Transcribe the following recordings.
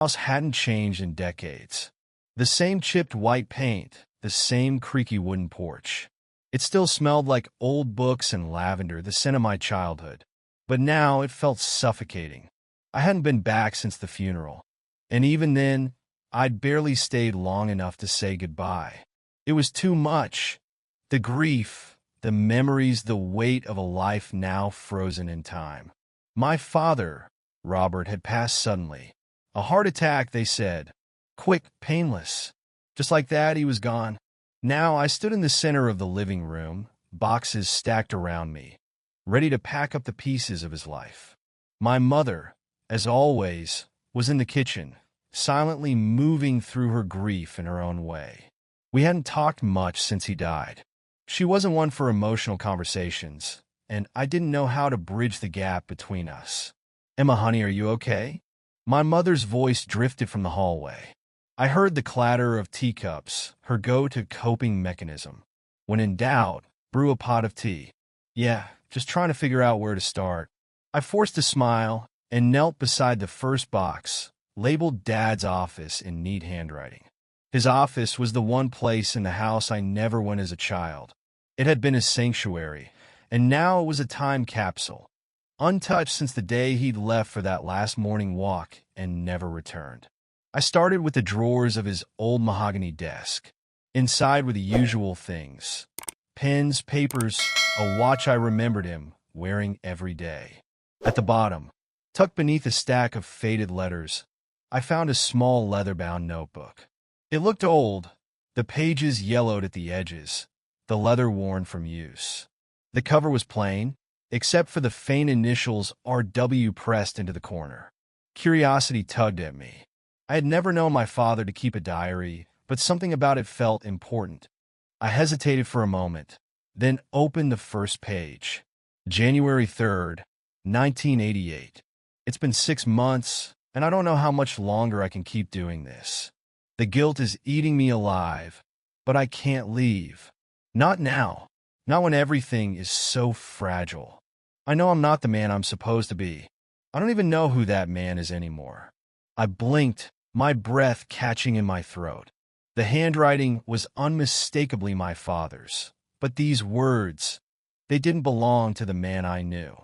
house hadn't changed in decades. The same chipped white paint, the same creaky wooden porch. It still smelled like old books and lavender, the scent of my childhood. But now it felt suffocating. I hadn't been back since the funeral. And even then, I'd barely stayed long enough to say goodbye. It was too much. The grief, the memories, the weight of a life now frozen in time. My father, Robert, had passed suddenly. A heart attack, they said. Quick, painless. Just like that, he was gone. Now I stood in the center of the living room, boxes stacked around me, ready to pack up the pieces of his life. My mother, as always, was in the kitchen, silently moving through her grief in her own way. We hadn't talked much since he died. She wasn't one for emotional conversations, and I didn't know how to bridge the gap between us. "Emma, honey, are you okay?" My mother's voice drifted from the hallway. I heard the clatter of teacups, her go-to coping mechanism. When in doubt, brew a pot of tea. Yeah, just trying to figure out where to start. I forced a smile and knelt beside the first box, labeled Dad's office in neat handwriting. His office was the one place in the house I never went as a child. It had been his sanctuary, and now it was a time capsule, untouched since the day he'd left for that last morning walk and never returned. I started with the drawers of his old mahogany desk. Inside were the usual things: pens, papers, a watch I remembered him wearing every day. At the bottom, tucked beneath a stack of faded letters, I found a small leather-bound notebook. It looked old, the pages yellowed at the edges, the leather worn from use. The cover was plain, except for the faint initials RW pressed into the corner. Curiosity tugged at me. I had never known my father to keep a diary, but something about it felt important. I hesitated for a moment, then opened the first page. January 3rd, 1988. It's been 6 months, and I don't know how much longer I can keep doing this. The guilt is eating me alive, but I can't leave. Not now. Not when everything is so fragile. I know I'm not the man I'm supposed to be. I don't even know who that man is anymore. I blinked, my breath catching in my throat. The handwriting was unmistakably my father's, but these words, they didn't belong to the man I knew.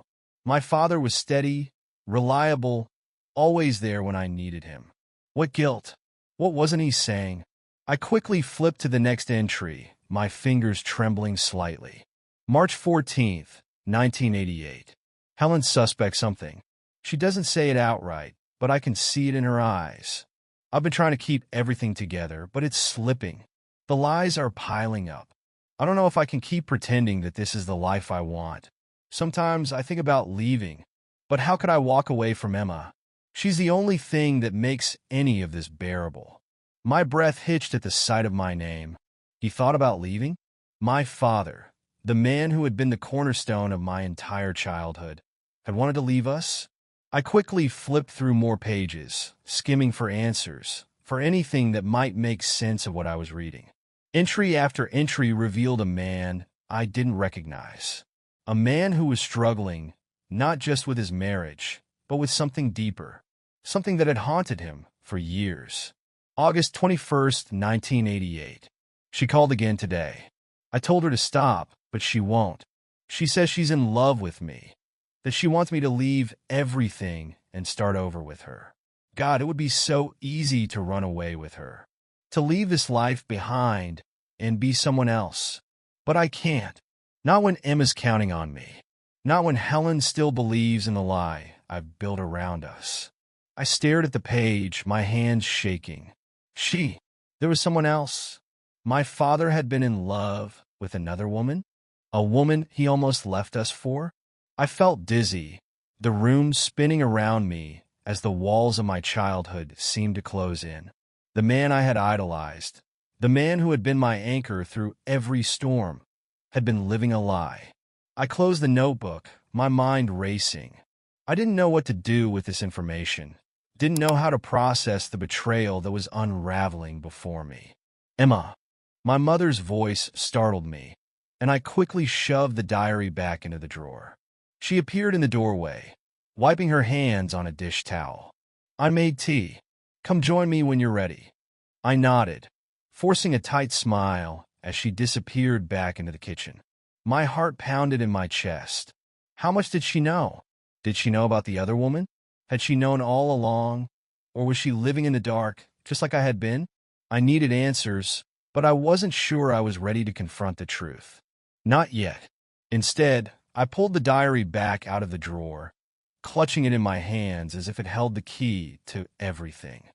My father was steady, reliable, always there when I needed him. What guilt? What wasn't he saying? I quickly flipped to the next entry, my fingers trembling slightly. March 14th, 1988. Helen suspects something. She doesn't say it outright, but I can see it in her eyes. I've been trying to keep everything together, but it's slipping. The lies are piling up. I don't know if I can keep pretending that this is the life I want. Sometimes I think about leaving, but how could I walk away from Emma? She's the only thing that makes any of this bearable. My breath hitched at the sight of my name. He thought about leaving? My father, the man who had been the cornerstone of my entire childhood, had wanted to leave us? I quickly flipped through more pages, skimming for answers, for anything that might make sense of what I was reading. Entry after entry revealed a man I didn't recognize. A man who was struggling, not just with his marriage, but with something deeper, something that had haunted him for years. August 21st, 1988. She called again today. I told her to stop, but she won't. She says she's in love with me, that she wants me to leave everything and start over with her. God, it would be so easy to run away with her, to leave this life behind and be someone else. But I can't. Not when Emma's counting on me. Not when Helen still believes in the lie I've built around us. I stared at the page, my hands shaking. There was someone else. My father had been in love with another woman, a woman he almost left us for. I felt dizzy, the room spinning around me as the walls of my childhood seemed to close in. The man I had idolized, the man who had been my anchor through every storm, had been living a lie. I closed the notebook, my mind racing. I didn't know what to do with this information, didn't know how to process the betrayal that was unraveling before me. Emma. My mother's voice startled me, and I quickly shoved the diary back into the drawer. She appeared in the doorway, wiping her hands on a dish towel. I made tea. Come join me when you're ready." I nodded, forcing a tight smile as she disappeared back into the kitchen. My heart pounded in my chest. How much did she know? Did she know about the other woman? Had she known all along? Or was she living in the dark, just like I had been? I needed answers, but I wasn't sure I was ready to confront the truth. Not yet. Instead, I pulled the diary back out of the drawer, clutching it in my hands as if it held the key to everything.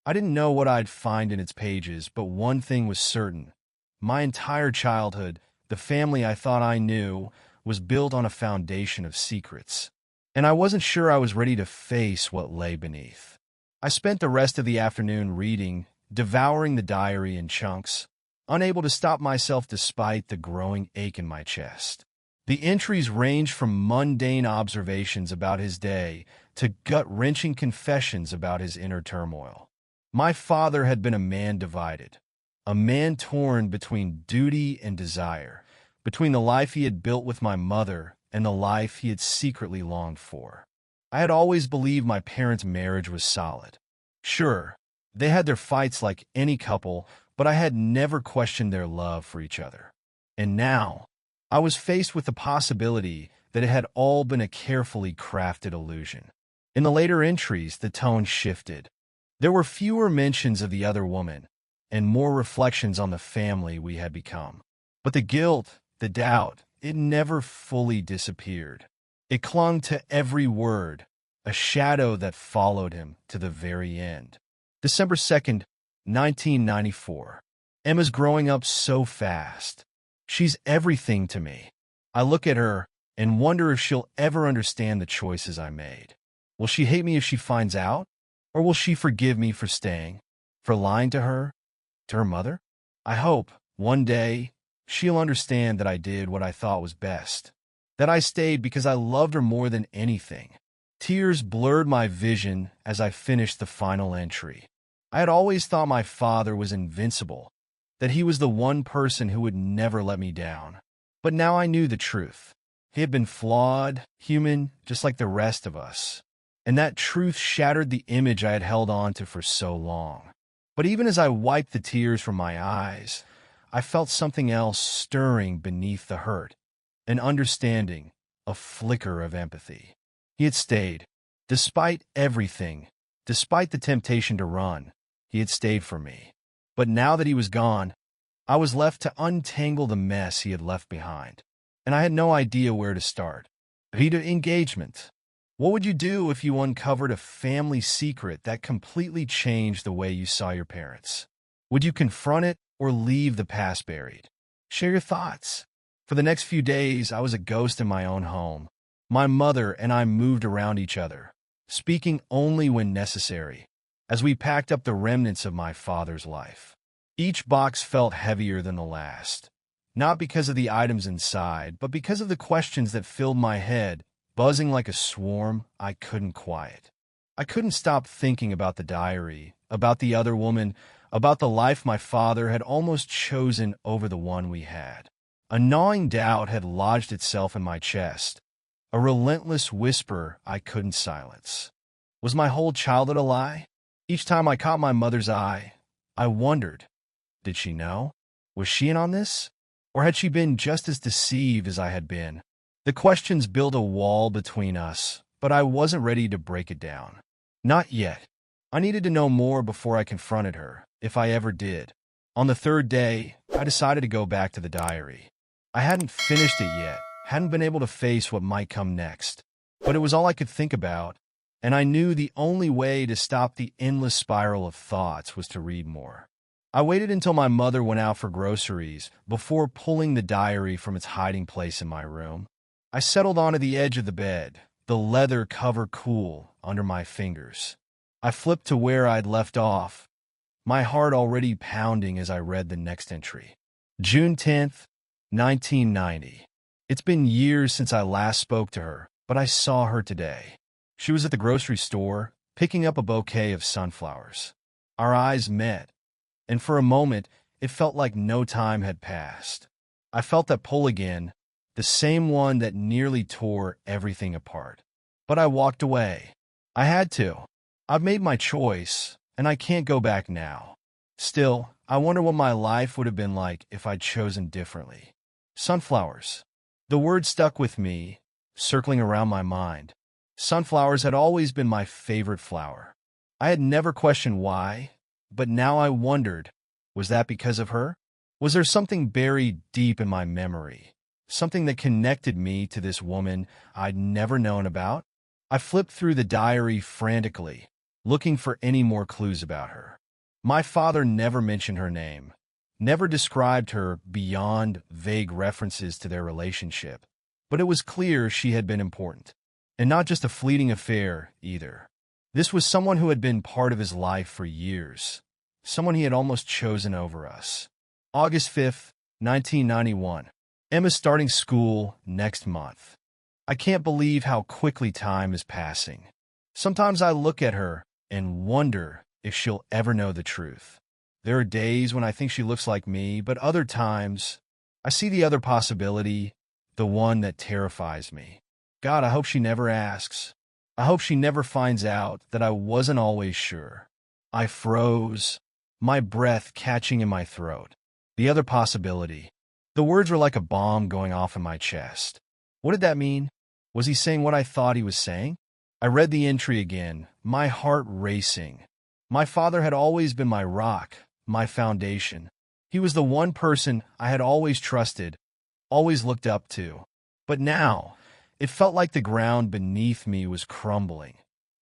I didn't know what I'd find in its pages, but one thing was certain. My entire childhood, the family I thought I knew, was built on a foundation of secrets. And I wasn't sure I was ready to face what lay beneath. I spent the rest of the afternoon reading, devouring the diary in chunks, unable to stop myself despite the growing ache in my chest. The entries ranged from mundane observations about his day to gut-wrenching confessions about his inner turmoil. My father had been a man divided, a man torn between duty and desire, between the life he had built with my mother and the life he had secretly longed for. I had always believed my parents' marriage was solid. Sure, they had their fights like any couple, but I had never questioned their love for each other. And now, I was faced with the possibility that it had all been a carefully crafted illusion. In the later entries, the tone shifted. There were fewer mentions of the other woman, and more reflections on the family we had become. But the guilt, the doubt, it never fully disappeared. It clung to every word, a shadow that followed him to the very end. December 2nd, 1994. Emma's growing up so fast. She's everything to me. I look at her and wonder if she'll ever understand the choices I made. Will she hate me if she finds out? Or will she forgive me for staying, for lying to her mother? I hope, one day, she'll understand that I did what I thought was best, that I stayed because I loved her more than anything. Tears blurred my vision as I finished the final entry. I had always thought my father was invincible, that he was the one person who would never let me down. But now I knew the truth. He had been flawed, human, just like the rest of us. And that truth shattered the image I had held on to for so long. But even as I wiped the tears from my eyes, I felt something else stirring beneath the hurt, an understanding, a flicker of empathy. He had stayed. Despite everything, despite the temptation to run, he had stayed for me. But now that he was gone, I was left to untangle the mess he had left behind. And I had no idea where to start. Vita engagement. What would you do if you uncovered a family secret that completely changed the way you saw your parents? Would you confront it or leave the past buried? Share your thoughts. For the next few days, I was a ghost in my own home. My mother and I moved around each other, speaking only when necessary, as we packed up the remnants of my father's life. Each box felt heavier than the last, not because of the items inside, but because of the questions that filled my head, buzzing like a swarm I couldn't quiet. I couldn't stop thinking about the diary, about the other woman, about the life my father had almost chosen over the one we had. A gnawing doubt had lodged itself in my chest, a relentless whisper I couldn't silence. Was my whole childhood a lie? Each time I caught my mother's eye, I wondered, did she know? Was she in on this? Or had she been just as deceived as I had been? The questions built a wall between us, but I wasn't ready to break it down. Not yet. I needed to know more before I confronted her, if I ever did. On the third day, I decided to go back to the diary. I hadn't finished it yet, hadn't been able to face what might come next, but it was all I could think about, and I knew the only way to stop the endless spiral of thoughts was to read more. I waited until my mother went out for groceries before pulling the diary from its hiding place in my room. I settled onto the edge of the bed, the leather cover cool under my fingers. I flipped to where I'd left off, my heart already pounding as I read the next entry. June 10th, 1990. It's been years since I last spoke to her, but I saw her today. She was at the grocery store, picking up a bouquet of sunflowers. Our eyes met, and for a moment, it felt like no time had passed. I felt that pull again, the same one that nearly tore everything apart. But I walked away. I had to. I've made my choice. and I can't go back now. Still, I wonder what my life would have been like if I'd chosen differently. Sunflowers. The word stuck with me, circling around my mind. Sunflowers had always been my favorite flower. I had never questioned why, but now I wondered, was that because of her? Was there something buried deep in my memory? Something that connected me to this woman I'd never known about? I flipped through the diary frantically, looking for any more clues about her. My father never mentioned her name, never described her beyond vague references to their relationship. But it was clear she had been important, and not just a fleeting affair, either. This was someone who had been part of his life for years, someone he had almost chosen over us. August 5th, 1991. Emma's starting school next month. I can't believe how quickly time is passing. Sometimes I look at her and wonder if she'll ever know the truth. There are days when I think she looks like me, but other times I see the other possibility, the one that terrifies me. God, I hope she never asks. I hope she never finds out that I wasn't always sure. I froze, my breath catching in my throat. The other possibility. The words were like a bomb going off in my chest. What did that mean? Was he saying what I thought he was saying? I read the entry again, my heart racing. My father had always been my rock, my foundation. He was the one person I had always trusted, always looked up to. But now, it felt like the ground beneath me was crumbling,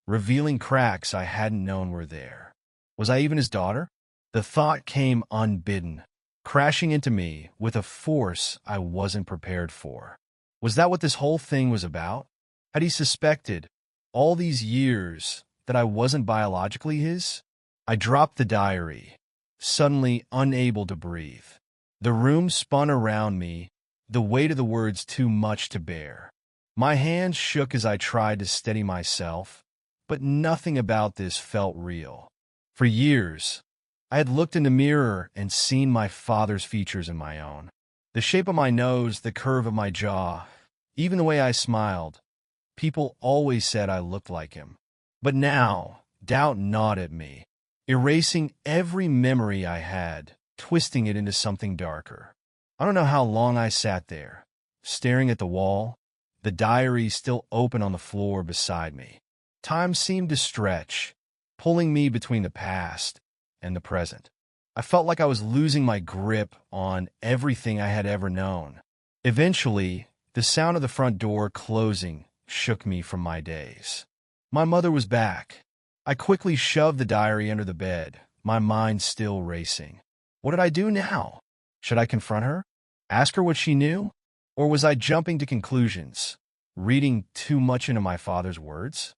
revealing cracks I hadn't known were there. Was I even his daughter? The thought came unbidden, crashing into me with a force I wasn't prepared for. Was that what this whole thing was about? Had he suspected, all these years, that I wasn't biologically his? I dropped the diary, suddenly unable to breathe. The room spun around me, the weight of the words too much to bear. My hands shook as I tried to steady myself, but nothing about this felt real. For years, I had looked in the mirror and seen my father's features in my own. The shape of my nose, the curve of my jaw, even the way I smiled. People always said I looked like him. But now, doubt gnawed at me, erasing every memory I had, twisting it into something darker. I don't know how long I sat there, staring at the wall, the diary still open on the floor beside me. Time seemed to stretch, pulling me between the past and the present. I felt like I was losing my grip on everything I had ever known. Eventually, the sound of the front door closing shook me from my daze. My mother was back. I quickly shoved the diary under the bed, my mind still racing. What did I do now? Should I confront her? Ask her what she knew? Or was I jumping to conclusions, reading too much into my father's words?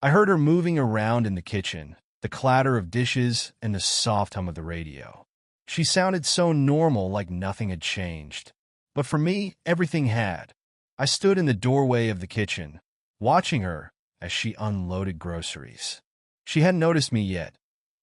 I heard her moving around in the kitchen, the clatter of dishes and the soft hum of the radio. She sounded so normal, like nothing had changed. But for me, everything had. I stood in the doorway of the kitchen, watching her as she unloaded groceries. She hadn't noticed me yet,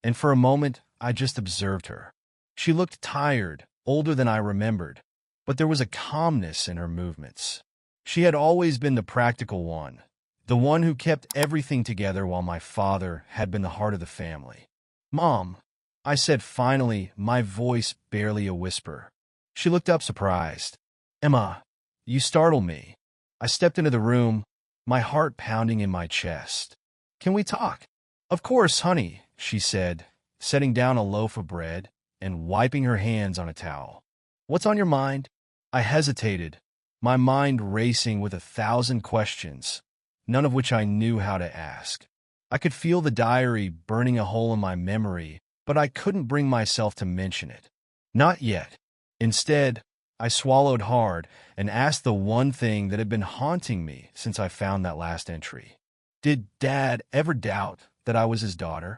and for a moment, I just observed her. She looked tired, older than I remembered, but there was a calmness in her movements. She had always been the practical one, the one who kept everything together while my father had been the heart of the family. "Mom," I said finally, my voice barely a whisper. She looked up surprised. "Emma, you startled me." I stepped into the room, my heart pounding in my chest. "Can we talk?" "Of course, honey," she said, setting down a loaf of bread and wiping her hands on a towel. "What's on your mind?" I hesitated, my mind racing with 1,000 questions, none of which I knew how to ask. I could feel the diary burning a hole in my memory, but I couldn't bring myself to mention it. Not yet. Instead, I swallowed hard and asked the one thing that had been haunting me since I found that last entry. Did Dad ever doubt that I was his daughter?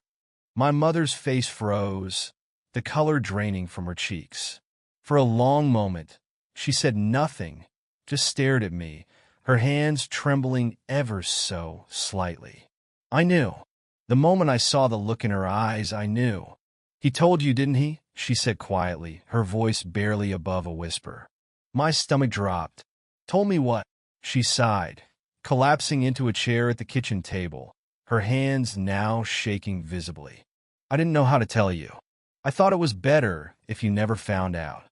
My mother's face froze, the color draining from her cheeks. For a long moment, she said nothing, just stared at me, her hands trembling ever so slightly. I knew. The moment I saw the look in her eyes, I knew. "He told you, didn't he?" she said quietly, her voice barely above a whisper. My stomach dropped. "Told me what?" She sighed, collapsing into a chair at the kitchen table, her hands now shaking visibly. I didn't know how to tell you. I thought it was better if you never found out.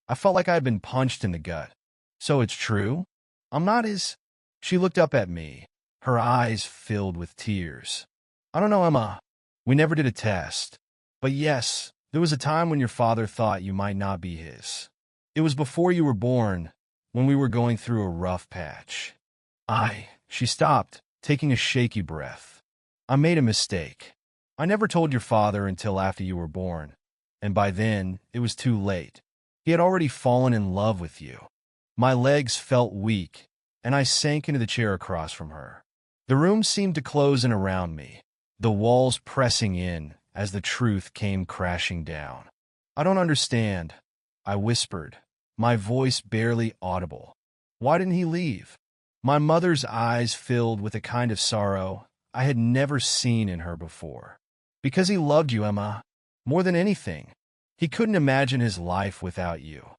I felt like I had been punched in the gut. So it's true? I'm not his... She looked up at me, her eyes filled with tears. I don't know, Emma. We never did a test. But yes, there was a time when your father thought you might not be his. It was before you were born, when we were going through a rough patch. She stopped, taking a shaky breath. I made a mistake. I never told your father until after you were born, and by then, it was too late. He had already fallen in love with you. My legs felt weak, and I sank into the chair across from her. The room seemed to close in around me, the walls pressing in as the truth came crashing down. I don't understand, I whispered, my voice barely audible. Why didn't he leave? My mother's eyes filled with a kind of sorrow I had never seen in her before. Because he loved you, Emma, more than anything. He couldn't imagine his life without you,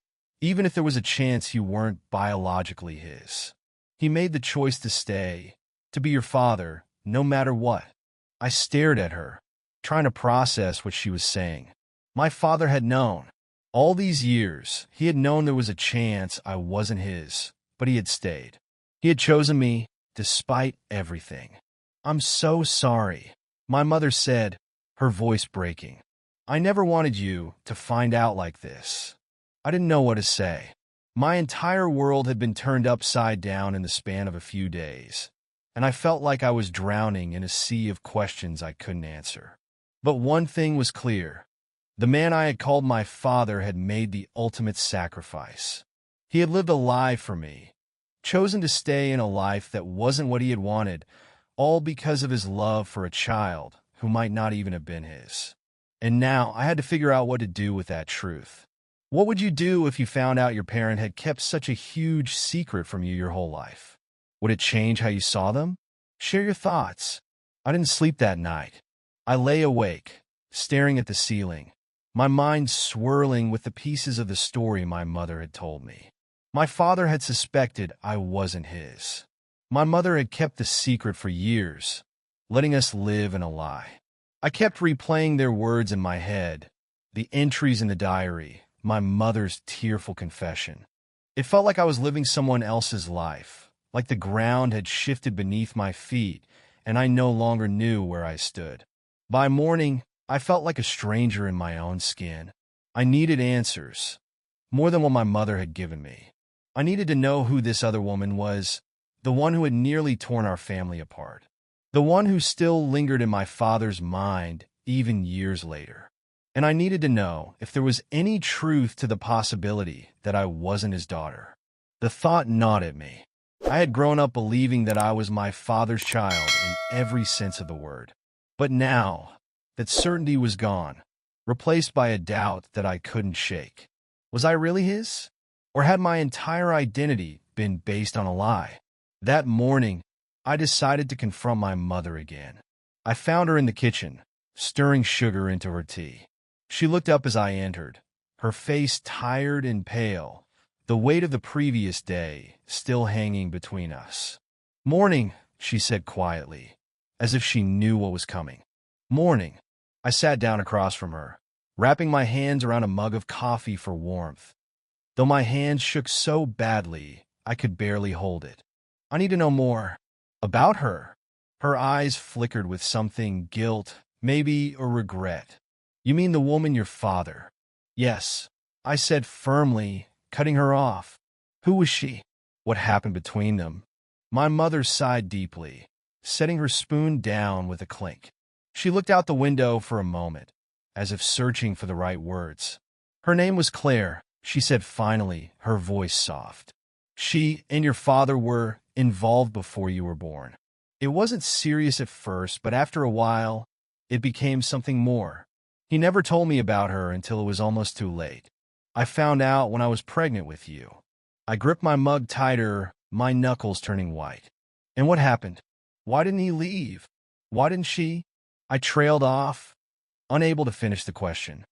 even if there was a chance you weren't biologically his. He made the choice to stay, to be your father, no matter what. I stared at her, trying to process what she was saying. My father had known. All these years, he had known there was a chance I wasn't his, but he had stayed. He had chosen me, despite everything. I'm so sorry, my mother said, her voice breaking. I never wanted you to find out like this. I didn't know what to say. My entire world had been turned upside down in the span of a few days, and I felt like I was drowning in a sea of questions I couldn't answer. But one thing was clear. The man I had called my father had made the ultimate sacrifice. He had lived a lie for me, chosen to stay in a life that wasn't what he had wanted, all because of his love for a child who might not even have been his. And now I had to figure out what to do with that truth. What would you do if you found out your parent had kept such a huge secret from you your whole life? Would it change how you saw them? Share your thoughts. I didn't sleep that night. I lay awake, staring at the ceiling, my mind swirling with the pieces of the story my mother had told me. My father had suspected I wasn't his. My mother had kept the secret for years, letting us live in a lie. I kept replaying their words in my head, the entries in the diary, my mother's tearful confession. It felt like I was living someone else's life, like the ground had shifted beneath my feet, and I no longer knew where I stood. By morning, I felt like a stranger in my own skin. I needed answers, more than what my mother had given me. I needed to know who this other woman was, the one who had nearly torn our family apart, the one who still lingered in my father's mind even years later. And I needed to know if there was any truth to the possibility that I wasn't his daughter. The thought gnawed at me. I had grown up believing that I was my father's child in every sense of the word. But now, that certainty was gone, replaced by a doubt that I couldn't shake. Was I really his? Or had my entire identity been based on a lie? That morning, I decided to confront my mother again. I found her in the kitchen, stirring sugar into her tea. She looked up as I entered, her face tired and pale, the weight of the previous day still hanging between us. "Morning," she said quietly, as if she knew what was coming. "Morning." I sat down across from her, wrapping my hands around a mug of coffee for warmth. Though my hands shook so badly, I could barely hold it. "I need to know more about her." Her eyes flickered with something, guilt, maybe, or regret. "You mean the woman your father?" "Yes," I said firmly, cutting her off. "Who was she? What happened between them?" My mother sighed deeply, setting her spoon down with a clink. She looked out the window for a moment, as if searching for the right words. "Her name was Claire," she said finally, her voice soft. "She and your father were involved before you were born. It wasn't serious at first, but after a while, it became something more. He never told me about her until it was almost too late. I found out when I was pregnant with you." I gripped my mug tighter, my knuckles turning white. "And what happened? Why didn't he leave? Why didn't she?" I trailed off, unable to finish the question.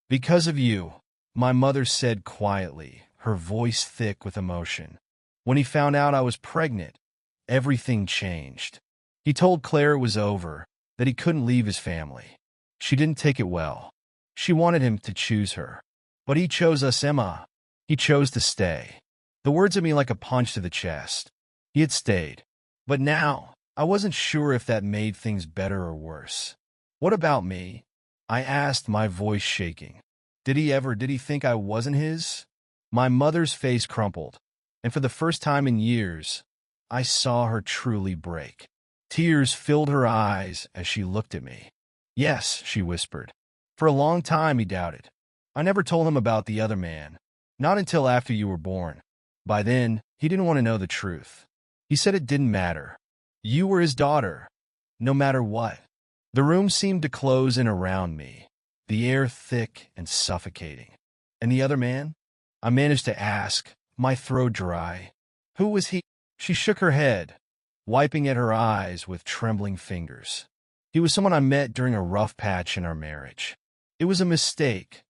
"Because of you," my mother said quietly, her voice thick with emotion. "When he found out I was pregnant, everything changed. He told Claire it was over, that he couldn't leave his family. She didn't take it well. She wanted him to choose her. But he chose us, Emma. He chose to stay. The words hit me like a punch to the chest. He had stayed. But now, I wasn't sure if that made things better or worse. What about me? I asked, my voice shaking. Did he think I wasn't his? My mother's face crumpled, and for the first time in years, I saw her truly break. Tears filled her eyes as she looked at me. Yes, she whispered. For a long time he doubted. I never told him about the other man. Not until after you were born. By then, he didn't want to know the truth. He said it didn't matter. You were his daughter, no matter what. The room seemed to close in around me, the air thick and suffocating. And the other man? I managed to ask, my throat dry. Who was he? She shook her head, wiping at her eyes with trembling fingers. He was someone I met during a rough patch in our marriage. It was a mistake,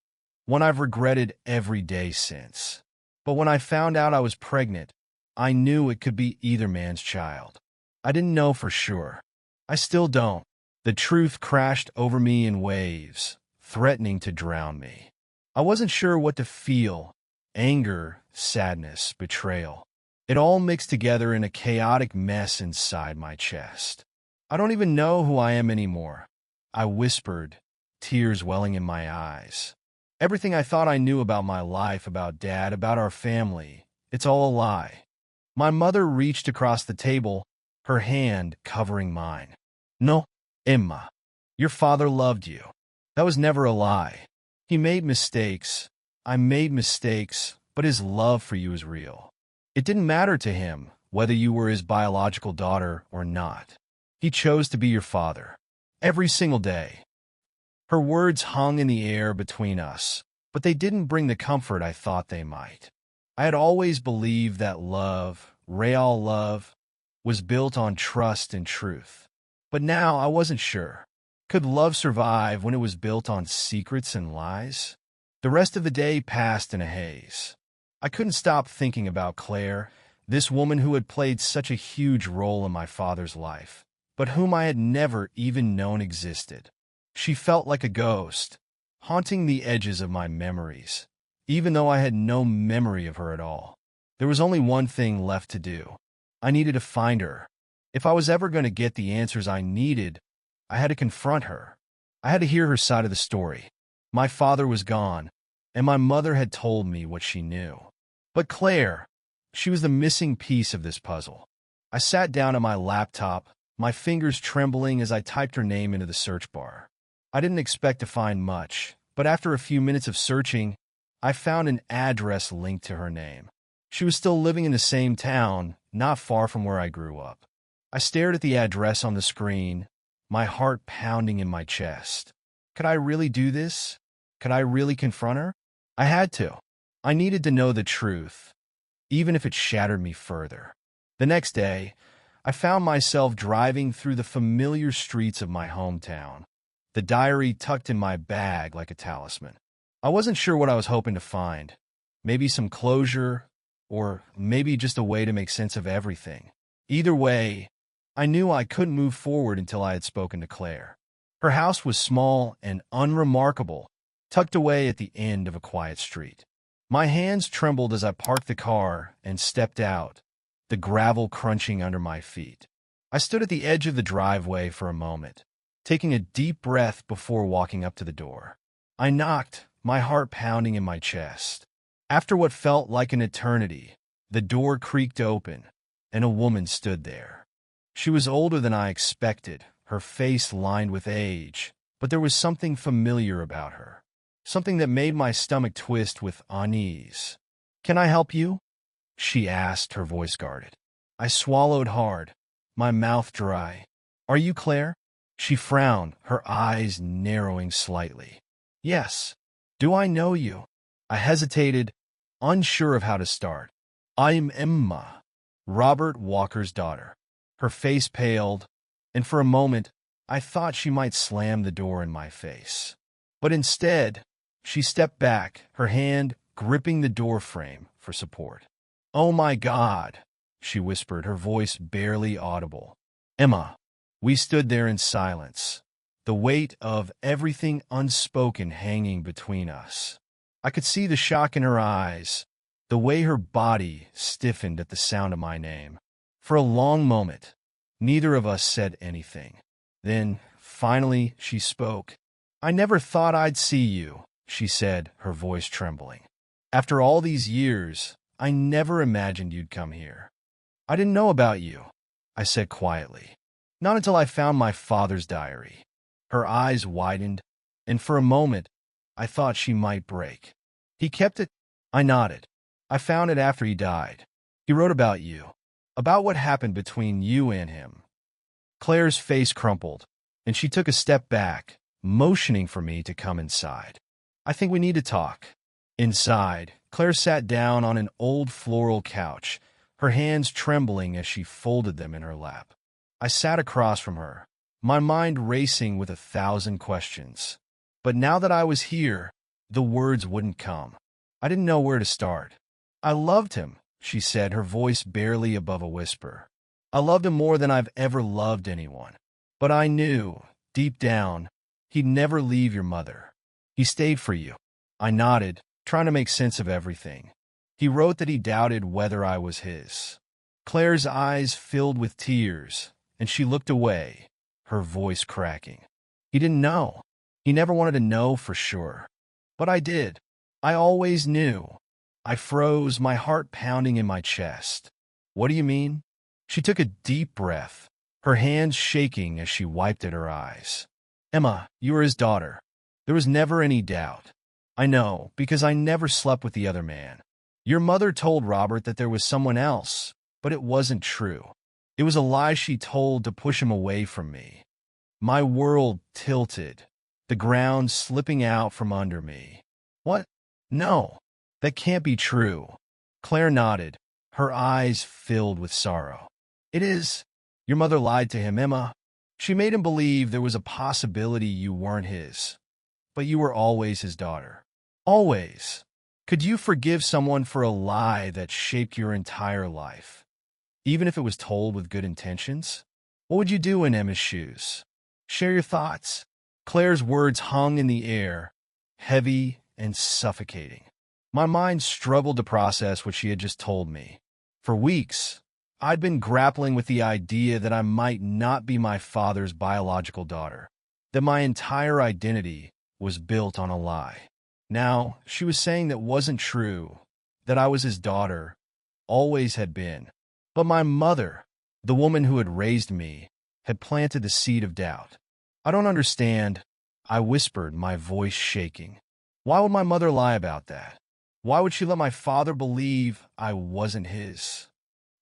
one I've regretted every day since. But when I found out I was pregnant, I knew it could be either man's child. I didn't know for sure. I still don't. The truth crashed over me in waves, threatening to drown me. I wasn't sure what to feel. Anger, sadness, betrayal. It all mixed together in a chaotic mess inside my chest. I don't even know who I am anymore, I whispered, tears welling in my eyes. Everything I thought I knew about my life, about Dad, about our family, it's all a lie. My mother reached across the table, her hand covering mine. No, Emma, your father loved you. That was never a lie. He made mistakes. I made mistakes, but his love for you is real. It didn't matter to him whether you were his biological daughter or not. He chose to be your father. Every single day. Her words hung in the air between us, but they didn't bring the comfort I thought they might. I had always believed that love, real love, was built on trust and truth. But now I wasn't sure. Could love survive when it was built on secrets and lies? The rest of the day passed in a haze. I couldn't stop thinking about Claire, this woman who had played such a huge role in my father's life, but whom I had never even known existed. She felt like a ghost, haunting the edges of my memories, even though I had no memory of her at all. There was only one thing left to do. I needed to find her. If I was ever going to get the answers I needed, I had to confront her. I had to hear her side of the story. My father was gone, and my mother had told me what she knew. But Claire, she was the missing piece of this puzzle. I sat down at my laptop, my fingers trembling as I typed her name into the search bar. I didn't expect to find much, but after a few minutes of searching, I found an address linked to her name. She was still living in the same town, not far from where I grew up. I stared at the address on the screen, my heart pounding in my chest. Could I really do this? Could I really confront her? I had to. I needed to know the truth, even if it shattered me further. The next day, I found myself driving through the familiar streets of my hometown, the diary tucked in my bag like a talisman. I wasn't sure what I was hoping to find. Maybe some closure, or maybe just a way to make sense of everything. Either way, I knew I couldn't move forward until I had spoken to Claire. Her house was small and unremarkable, tucked away at the end of a quiet street. My hands trembled as I parked the car and stepped out, the gravel crunching under my feet. I stood at the edge of the driveway for a moment, taking a deep breath before walking up to the door. I knocked, my heart pounding in my chest. After what felt like an eternity, the door creaked open, and a woman stood there. She was older than I expected, her face lined with age, but there was something familiar about her, something that made my stomach twist with unease. "Can I help you?" she asked, her voice guarded. I swallowed hard, my mouth dry. "Are you Claire?" She frowned, her eyes narrowing slightly. "Yes. Do I know you?" I hesitated, unsure of how to start. "I'm Emma, Robert Walker's daughter." Her face paled, and for a moment, I thought she might slam the door in my face. But instead, she stepped back, her hand gripping the door frame for support. "Oh my God," she whispered, her voice barely audible. "Emma." We stood there in silence, the weight of everything unspoken hanging between us. I could see the shock in her eyes, the way her body stiffened at the sound of my name. For a long moment, neither of us said anything. Then, finally, she spoke. "I never thought I'd see you," she said, her voice trembling. "After all these years, I never imagined you'd come here." "I didn't know about you," I said quietly. "Not until I found my father's diary." Her eyes widened, and for a moment, I thought she might break. "He kept it?" I nodded. "I found it after he died. He wrote about you, about what happened between you and him." Claire's face crumpled, and she took a step back, motioning for me to come inside. "I think we need to talk." Inside, Claire sat down on an old floral couch, her hands trembling as she folded them in her lap. I sat across from her, my mind racing with 1,000 questions. But now that I was here, the words wouldn't come. I didn't know where to start. "I loved him," she said, her voice barely above a whisper. "I loved him more than I've ever loved anyone. But I knew, deep down, he'd never leave your mother. He stayed for you." I nodded, trying to make sense of everything. "He wrote that he doubted whether I was his." Claire's eyes filled with tears, and she looked away, her voice cracking. "He didn't know. He never wanted to know for sure. But I did. I always knew." I froze, my heart pounding in my chest. "What do you mean?" She took a deep breath, her hands shaking as she wiped at her eyes. "Emma, you are his daughter. There was never any doubt. I know, because I never slept with the other man. Your mother told Robert that there was someone else, but it wasn't true. It was a lie she told to push him away from me." My world tilted, the ground slipping out from under me. "What? No, that can't be true." Claire nodded, her eyes filled with sorrow. "It is. Your mother lied to him, Emma. She made him believe there was a possibility you weren't his. But you were always his daughter. Always. Could you forgive someone for a lie that shaped your entire life, even if it was told with good intentions? What would you do in Emma's shoes? Share your thoughts." Claire's words hung in the air, heavy and suffocating. My mind struggled to process what she had just told me. For weeks, I'd been grappling with the idea that I might not be my father's biological daughter, that my entire identity was built on a lie. Now, she was saying that wasn't true, that I was his daughter, always had been. But my mother, the woman who had raised me, had planted the seed of doubt. "I don't understand," I whispered, my voice shaking. "Why would my mother lie about that? Why would she let my father believe I wasn't his?"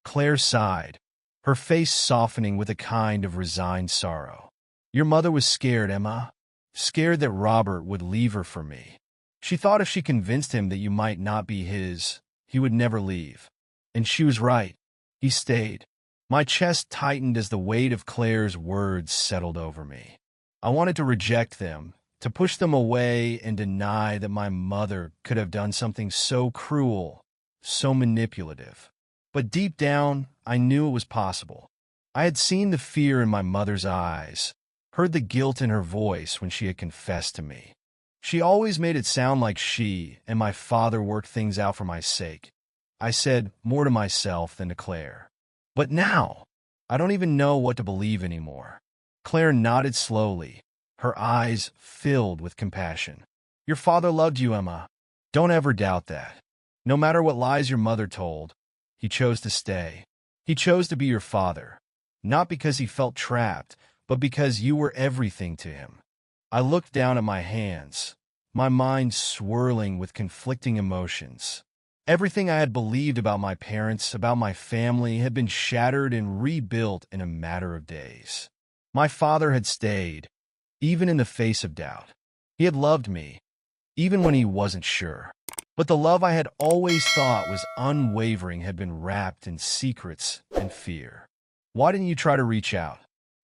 Claire sighed, her face softening with a kind of resigned sorrow. "Your mother was scared, Emma. Scared that Robert would leave her for me. She thought if she convinced him that you might not be his, he would never leave. And she was right. He stayed." My chest tightened as the weight of Claire's words settled over me. I wanted to reject them, to push them away and deny that my mother could have done something so cruel, so manipulative. But deep down, I knew it was possible. I had seen the fear in my mother's eyes, heard the guilt in her voice when she had confessed to me. She always made it sound like she and my father worked things out for my sake. I said more to myself than to Claire. But now, I don't even know what to believe anymore. Claire nodded slowly, her eyes filled with compassion. "Your father loved you, Emma. Don't ever doubt that. No matter what lies your mother told, he chose to stay. He chose to be your father, not because he felt trapped, but because you were everything to him." I looked down at my hands, my mind swirling with conflicting emotions. Everything I had believed about my parents, about my family, had been shattered and rebuilt in a matter of days. My father had stayed, even in the face of doubt. He had loved me, even when he wasn't sure. But the love I had always thought was unwavering had been wrapped in secrets and fear. "Why didn't you try to reach out?"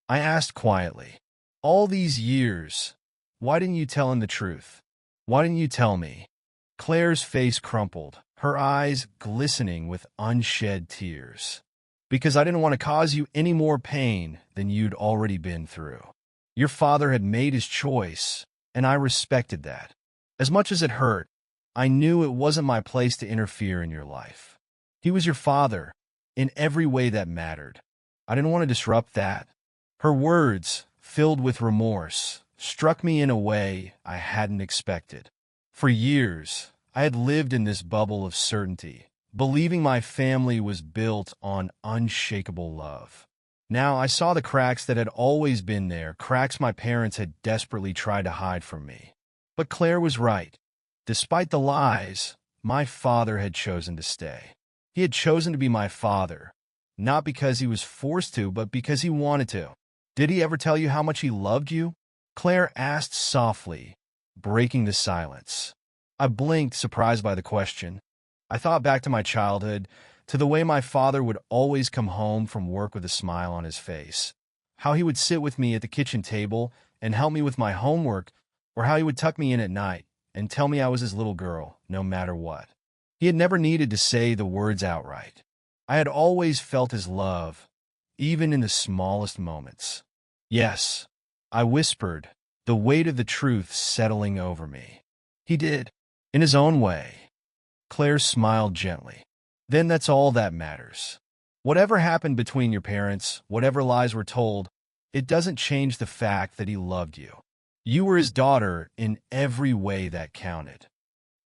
I asked quietly. "All these years, why didn't you tell him the truth? Why didn't you tell me?" Claire's face crumpled, her eyes glistening with unshed tears. "Because I didn't want to cause you any more pain than you'd already been through. Your father had made his choice, and I respected that. As much as it hurt, I knew it wasn't my place to interfere in your life. He was your father, in every way that mattered. I didn't want to disrupt that. Her words, filled with remorse, struck me in a way I hadn't expected. For years, I had lived in this bubble of certainty, believing my family was built on unshakable love. Now I saw the cracks that had always been there, cracks my parents had desperately tried to hide from me. But Claire was right. Despite the lies, my father had chosen to stay. He had chosen to be my father, not because he was forced to, but because he wanted to. Did he ever tell you how much he loved you? Claire asked softly, breaking the silence. I blinked, surprised by the question. I thought back to my childhood, to the way my father would always come home from work with a smile on his face, how he would sit with me at the kitchen table and help me with my homework, or how he would tuck me in at night and tell me I was his little girl, no matter what. He had never needed to say the words outright. I had always felt his love, even in the smallest moments. Yes, I whispered, the weight of the truth settling over me. He did, in his own way. Claire smiled gently. Then that's all that matters. Whatever happened between your parents, whatever lies were told, it doesn't change the fact that he loved you. You were his daughter in every way that counted.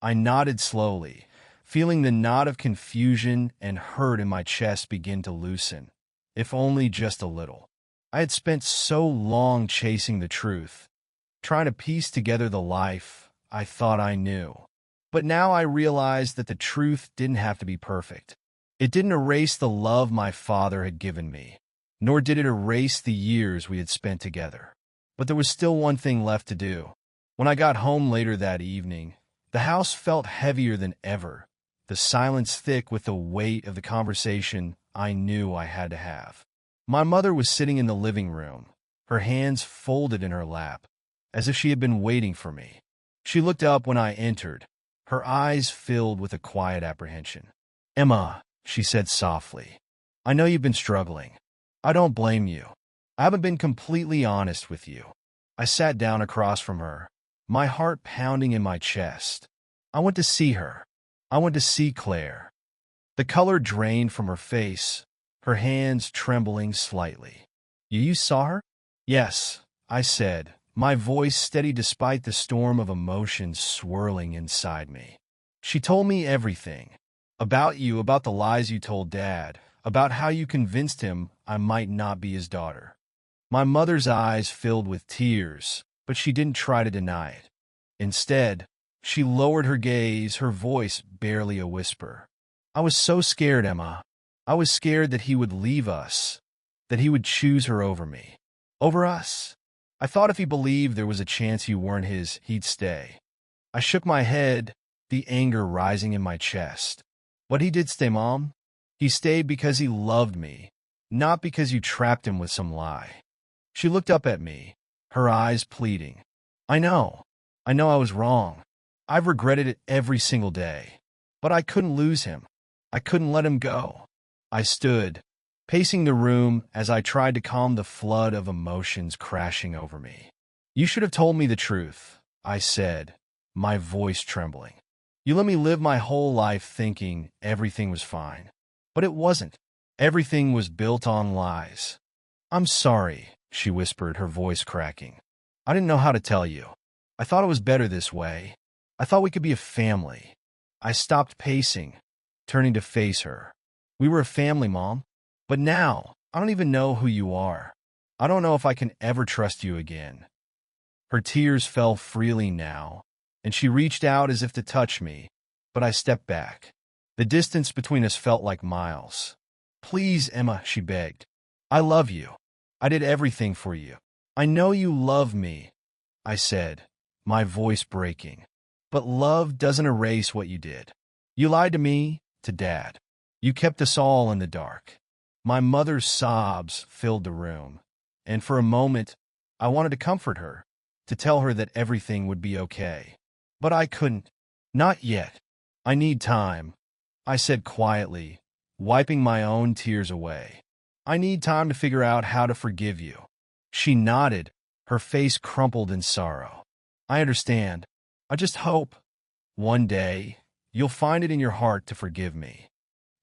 I nodded slowly, feeling the knot of confusion and hurt in my chest begin to loosen, if only just a little. I had spent so long chasing the truth, trying to piece together the life I thought I knew. But now I realized that the truth didn't have to be perfect. It didn't erase the love my father had given me, nor did it erase the years we had spent together. But there was still one thing left to do. When I got home later that evening, the house felt heavier than ever, the silence thick with the weight of the conversation I knew I had to have. My mother was sitting in the living room, her hands folded in her lap, as if she had been waiting for me. She looked up when I entered, her eyes filled with a quiet apprehension. "Emma," she said softly, "I know you've been struggling. I don't blame you. I haven't been completely honest with you." I sat down across from her, my heart pounding in my chest. I went to see her. I went to see Claire. The color drained from her face, her hands trembling slightly. You saw her?" "Yes," I said, my voice steady despite the storm of emotions swirling inside me. "She told me everything. About you, about the lies you told Dad, about how you convinced him I might not be his daughter." My mother's eyes filled with tears, but she didn't try to deny it. Instead, she lowered her gaze, her voice barely a whisper. "I was so scared, Emma. I was scared that he would leave us, that he would choose her over me. Over us. I thought if he believed there was a chance you weren't his, he'd stay." I shook my head, the anger rising in my chest. "But he did stay, Mom. He stayed because he loved me, not because you trapped him with some lie." She looked up at me, her eyes pleading. I know I was wrong. I've regretted it every single day. But I couldn't lose him. I couldn't let him go." I stood, pacing the room as I tried to calm the flood of emotions crashing over me. "You should have told me the truth," I said, my voice trembling. "You let me live my whole life thinking everything was fine. But it wasn't. Everything was built on lies." "I'm sorry," she whispered, her voice cracking. "I didn't know how to tell you. I thought it was better this way. I thought we could be a family." I stopped pacing, turning to face her. "We were a family, Mom. But now, I don't even know who you are. I don't know if I can ever trust you again." Her tears fell freely now, and she reached out as if to touch me, but I stepped back. The distance between us felt like miles. "Please, Emma," she begged. "I love you. I did everything for you. I know you love me," I said, my voice breaking. "But love doesn't erase what you did. You lied to me, to Dad. You kept us all in the dark." My mother's sobs filled the room, and for a moment, I wanted to comfort her, to tell her that everything would be okay. But I couldn't. "Not yet. I need time," I said quietly, wiping my own tears away. "I need time to figure out how to forgive you." She nodded, her face crumpled in sorrow. I understand. I just hope one day you'll find it in your heart to forgive me.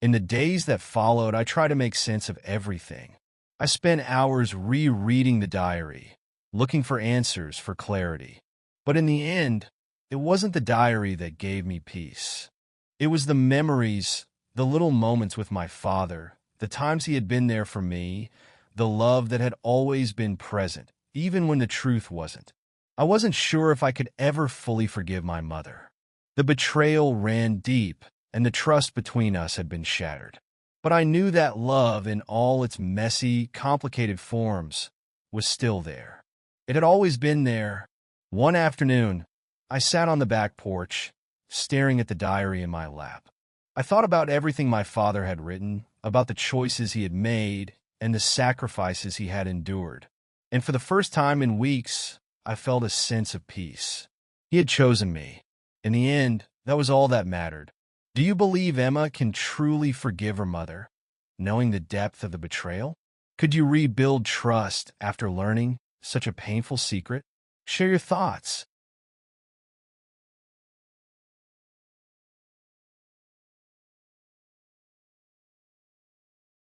In the days that followed, I tried to make sense of everything. I spent hours rereading the diary, looking for answers, for clarity. But in the end, it wasn't the diary that gave me peace. It was the memories, the little moments with my father, the times he had been there for me, the love that had always been present, even when the truth wasn't. I wasn't sure if I could ever fully forgive my mother. The betrayal ran deep, and the trust between us had been shattered. But I knew that love, in all its messy, complicated forms, was still there. It had always been there. One afternoon, I sat on the back porch, staring at the diary in my lap. I thought about everything my father had written, about the choices he had made, and the sacrifices he had endured. And for the first time in weeks, I felt a sense of peace. He had chosen me. In the end, that was all that mattered. Do you believe Emma can truly forgive her mother, knowing the depth of the betrayal? Could you rebuild trust after learning such a painful secret? Share your thoughts.